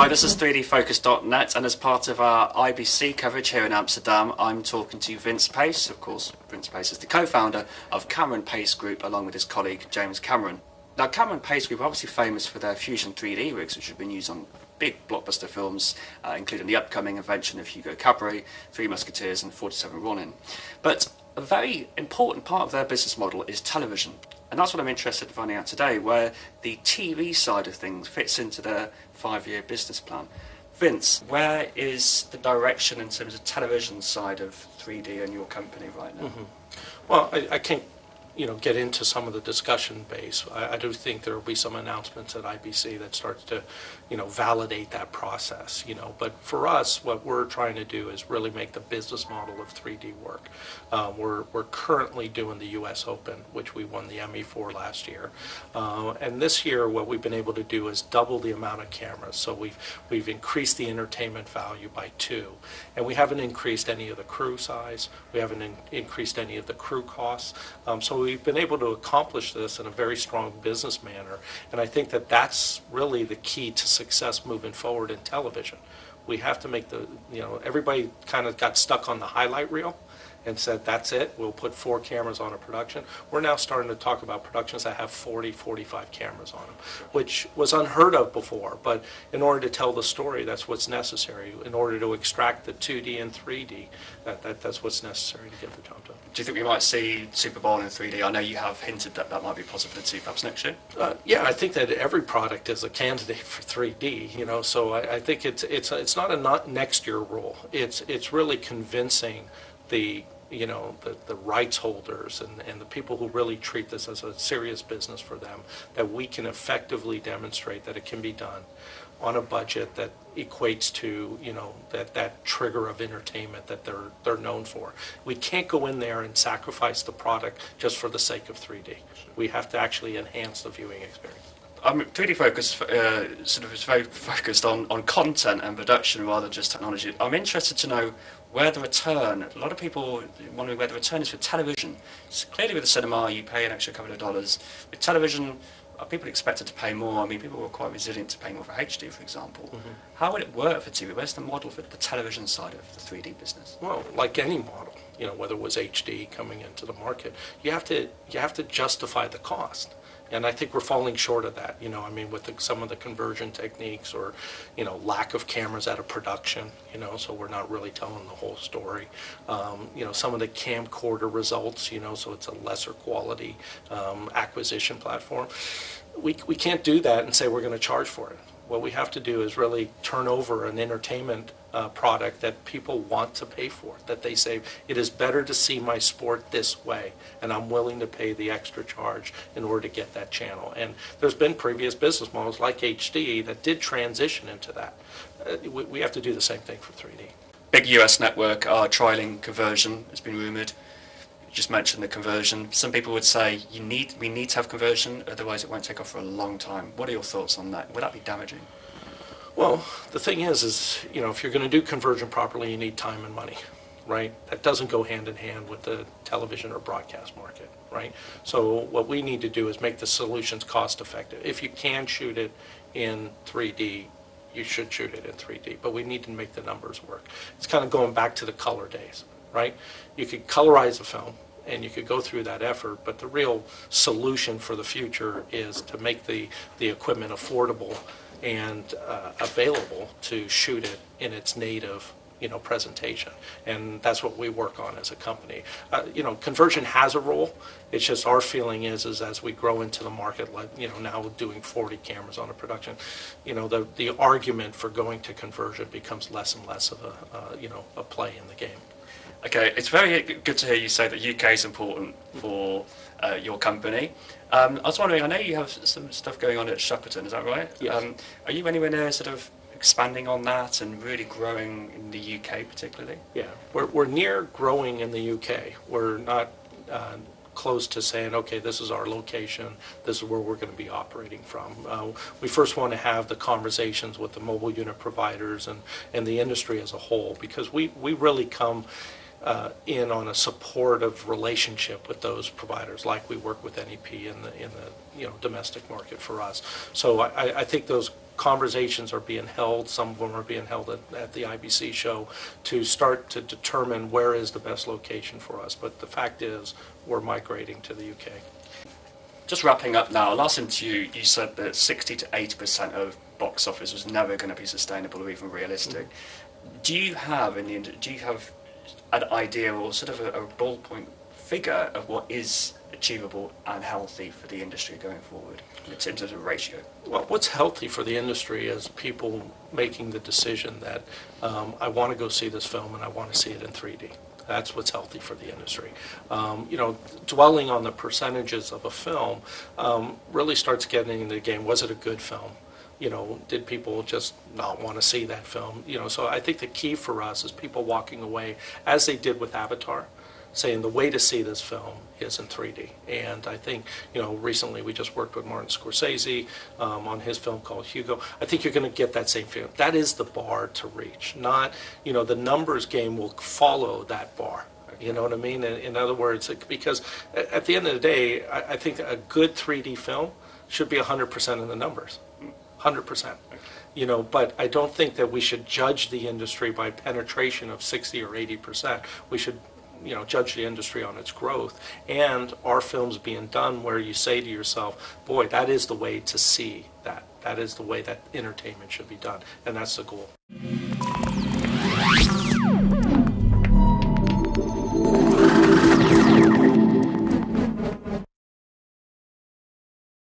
Hi, this is 3dfocus.net, and as part of our IBC coverage here in Amsterdam, I'm talking to Vince Pace. Of course, Vince Pace is the co-founder of Cameron Pace Group, along with his colleague James Cameron. Now, Cameron Pace Group are obviously famous for their Fusion 3D rigs, which have been used on big blockbuster films, including the upcoming invention of Hugo Cabret, Three Musketeers and 47 Ronin. But a very important part of their business model is television. And that's what I'm interested in finding out today, where the TV side of things fits into their 5-year business plan. Vince, where is the direction in terms of television side of 3D in your company right now? Well, I can't get into some of the discussion base. I do think there will be some announcements at IBC that starts to, validate that process, But for us, what we're trying to do is really make the business model of 3D work. We're currently doing the U.S. Open, which we won the Emmy for last year. And this year, what we've been able to do is double the amount of cameras. So we've increased the entertainment value by 2. And we haven't increased any of the crew size. We haven't increased any of the crew costs. So we've been able to accomplish this in a very strong business manner, and I think that that's really the key to success moving forward in television. We have to make everybody kind of got stuck on the highlight reel and said, that's it, we'll put 4 cameras on a production. We're now starting to talk about productions that have 40, 45 cameras on them, which was unheard of before, but in order to tell the story, that's what's necessary. In order to extract the 2D and 3D, that's what's necessary to get the job done. Do you think we might see Super Bowl in 3D? I know you have hinted that that might be a possibility perhaps next year. Yeah, I think that every product is a candidate for 3D, so I think it's not a next year rule. It's really convincing the rights holders and the people who really treat this as a serious business for them, that we can effectively demonstrate that it can be done on a budget that equates to that trigger of entertainment that they're known for. We can't go in there and sacrifice the product just for the sake of 3D. We have to actually enhance the viewing experience. 3D Focus sort of is very focused on content and production rather than just technology. I'm interested to know where the return, a lot of people wondering where the return is for television. So clearly with the cinema you pay an extra couple of dollars. With television, are people expected to pay more? I mean, people were quite resilient to pay more for HD, for example. How would it work for TV? Where's the model for the television side of the 3D business? Well, like any model, whether it was HD coming into the market, you have to justify the cost. And I think we're falling short of that, with some of the conversion techniques or, lack of cameras at a production, so we're not really telling the whole story. Some of the camcorder results, so it's a lesser quality acquisition platform. We can't do that and say we're going to charge for it. What we have to do is really turn over an entertainment product that people want to pay for, that they say, it is better to see my sport this way, and I'm willing to pay the extra charge in order to get that channel. And there's been previous business models like HD that did transition into that. We have to do the same thing for 3D. Big US network are trialing conversion, it's been rumoured. You just mentioned the conversion. Some people would say we need to have conversion, otherwise it won't take off for a long time. What are your thoughts on that? Would that be damaging? Well, the thing is if you're going to do conversion properly, you need time and money, right? That doesn't go hand in hand with the television or broadcast market, right? So what we need to do is make the solutions cost effective. If you can shoot it in 3D, you should shoot it in 3D, but we need to make the numbers work. It's kind of going back to the color days, right? You could colorize a film and you could go through that effort, but the real solution for the future is to make the equipment affordable and available to shoot it in its native presentation, and that's what we work on as a company. Conversion has a role. It's just our feeling is as we grow into the market, like now doing 40 cameras on a production, the argument for going to conversion becomes less and less of a play in the game. Okay, it's very good to hear you say that UK is important for your company. I was wondering, I know you have some stuff going on at Shepperton, is that right? Yes. Are you anywhere near sort of expanding on that and really growing in the UK particularly? Yeah, we're near growing in the UK. We're not close to saying, okay, this is our location, this is where we're going to be operating from. We first want to have the conversations with the mobile unit providers and the industry as a whole, because we really come in on a supportive relationship with those providers, like we work with NEP in the domestic market for us. So I think those conversations are being held. Some of them are being held at the IBC show to start to determine where is the best location for us. But the fact is, we're migrating to the UK. Just wrapping up now, last interview you said that 60 to 80% of box office was never going to be sustainable or even realistic. Do you have an idea or sort of a ballpoint figure of what is achievable and healthy for the industry going forward in terms of the ratio? Well, what's healthy for the industry is people making the decision that I want to go see this film and I want to see it in 3D. That's what's healthy for the industry. Dwelling on the percentages of a film really starts getting into the game. Was it a good film? Did people just not want to see that film? So I think the key for us is people walking away, as they did with Avatar, saying the way to see this film is in 3D. And I think, recently we just worked with Martin Scorsese on his film called Hugo. I think you're going to get that same feeling. That is the bar to reach. Not, the numbers game will follow that bar. You know what I mean? In other words, because at the end of the day, I think a good 3D film should be 100% in the numbers. 100%. But I don't think that we should judge the industry by penetration of 60 or 80%. We should judge the industry on its growth, and our films being done where you say to yourself, boy, that is the way to see that. That is the way that entertainment should be done, and that's the goal.